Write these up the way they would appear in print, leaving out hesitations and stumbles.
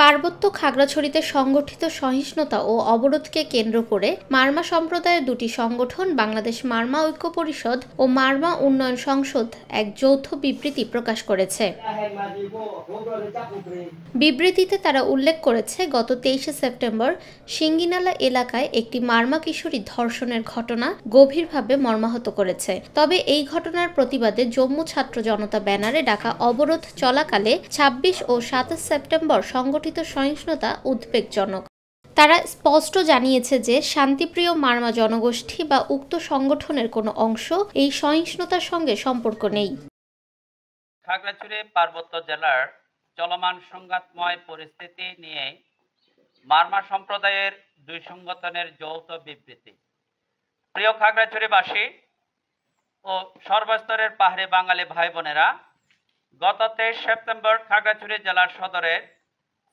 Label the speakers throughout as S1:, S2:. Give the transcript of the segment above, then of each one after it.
S1: পার্বত্য খাগড়াছড়িতে সংগঠিত সহিংসতা ও অবরোধকে কেন্দ্র করে মারমা সম্প্রদায়ের দুটি সংগঠন বাংলাদেশ মারমা ঐক্য পরিষদ ও মারমা উন্নয়ন সংসদ এক যৌথ বিবৃতি প্রকাশ করেছে। বিবৃতিতে তারা উল্লেখ করেছে, গত 23শে সেপ্টেম্বর সিঙ্গিনালা এলাকায় একটি মারমা কিশোরী ধর্ষণের ঘটনা গভীরভাবে মর্মাহত করেছে। তবে এই ঘটনার প্রতিবাদে জম্মু ছাত্র জনতা ব্যানারে ডাকা অবরোধ চলাকালে 26 ও 27 সেপ্টেম্বর সংগঠিত সহিংসতা উদ্বেগজনক। তারা স্পষ্ট জানিয়েছে যে শান্তিপ্রিয় মারমা জনগোষ্ঠী বা উক্ত সংগঠনের কোনো অংশ এই সহিংসতার সঙ্গে সম্পর্ক নেই।
S2: খাগড়াছড়ি পার্বত্য জেলার চলমান সংঘাতময় পরিস্থিতি নিয়ে মারমা সম্প্রদায়ের দুই সংগঠনের যৌথ বিবৃতি। প্রিয় খাগড়াছড়িবাসী ও সর্বস্তরের পাহাড়ি বাঙালি ভাই বোনেরা, গত 23 সেপ্টেম্বর খাগড়াছড়ি জেলার সদরের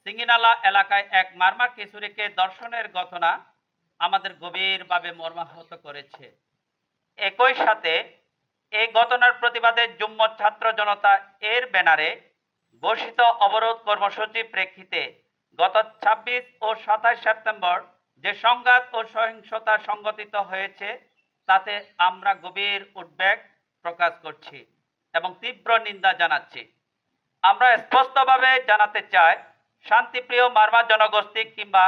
S2: সিঙ্গিনালা এলাকায় এক মারমা কিশোরীকে ধর্ষণের ঘটনা আমাদের গভীরভাবে মর্মাহত করেছে। একই সাথে এই ঘটনার প্রতিবাদে জম্মু ছাত্র জনতা এর ব্যানারে ঘোষিত অবরোধ কর্মসূচির প্রেক্ষিতে গত 26 ও 27 সেপ্টেম্বর যে সংঘাত ও সহিংসতা সংঘটিত হয়েছে তাতে আমরা গভীর উদ্বেগ প্রকাশ করছি এবং তীব্র নিন্দা জানাচ্ছি। আমরা স্পষ্টভাবে জানাতে চাই, শান্তিপ্রিয় মারমা জনগোষ্ঠী কিংবা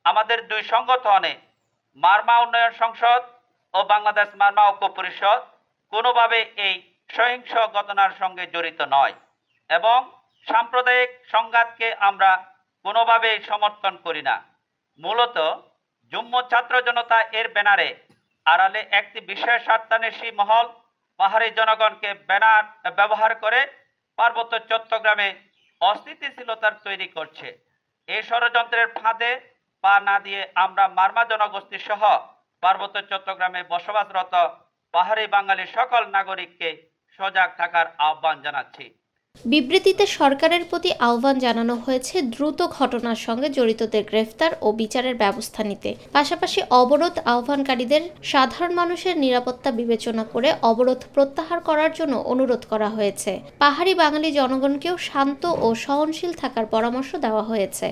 S2: আমাদের দুই সংগঠনে মারমা উন্নয়ন সংসদ ও বাংলাদেশ মারমা ঐক্য পরিষদ কোনোভাবে এই সহিংস ঘটনার সঙ্গে জড়িত নয় এবং সাম্প্রদায়িক সংঘাতকে আমরা কোনোভাবেই সমর্থন করি না। মূলত জম্মু ছাত্র জনতা এর ব্যানারে আড়ালে একটি বিশেষ স্বার্থান্বেষী মহল পাহাড়ি জনগণকে ব্যানার ব্যবহার করে পার্বত্য চট্টগ্রামে অস্থিতিশীলতা তৈরি করছে। এই ষড়যন্ত্রের ফাঁদে পা না দিয়ে আমরা মারমা জনগোষ্ঠী সহ পার্বত্য চট্টগ্রামে বসবাসরত পাহাড়ি বাঙালি সকল নাগরিককে সজাগ থাকার আহ্বান জানাচ্ছি।
S1: বিবৃতিতে সরকারের প্রতি আহ্বান জানানো হয়েছে দ্রুত ঘটনার সঙ্গে জড়িতদের গ্রেফতার ও বিচারের ব্যবস্থা নিতে। পাশাপাশি অবরোধ আহ্বানকারীদের সাধারণ মানুষের নিরাপত্তা বিবেচনা করে অবরোধ প্রত্যাহার করার জন্য অনুরোধ করা হয়েছে। পাহাড়ি বাঙালি জনগণকেও শান্ত ও সহনশীল থাকার পরামর্শ দেওয়া হয়েছে।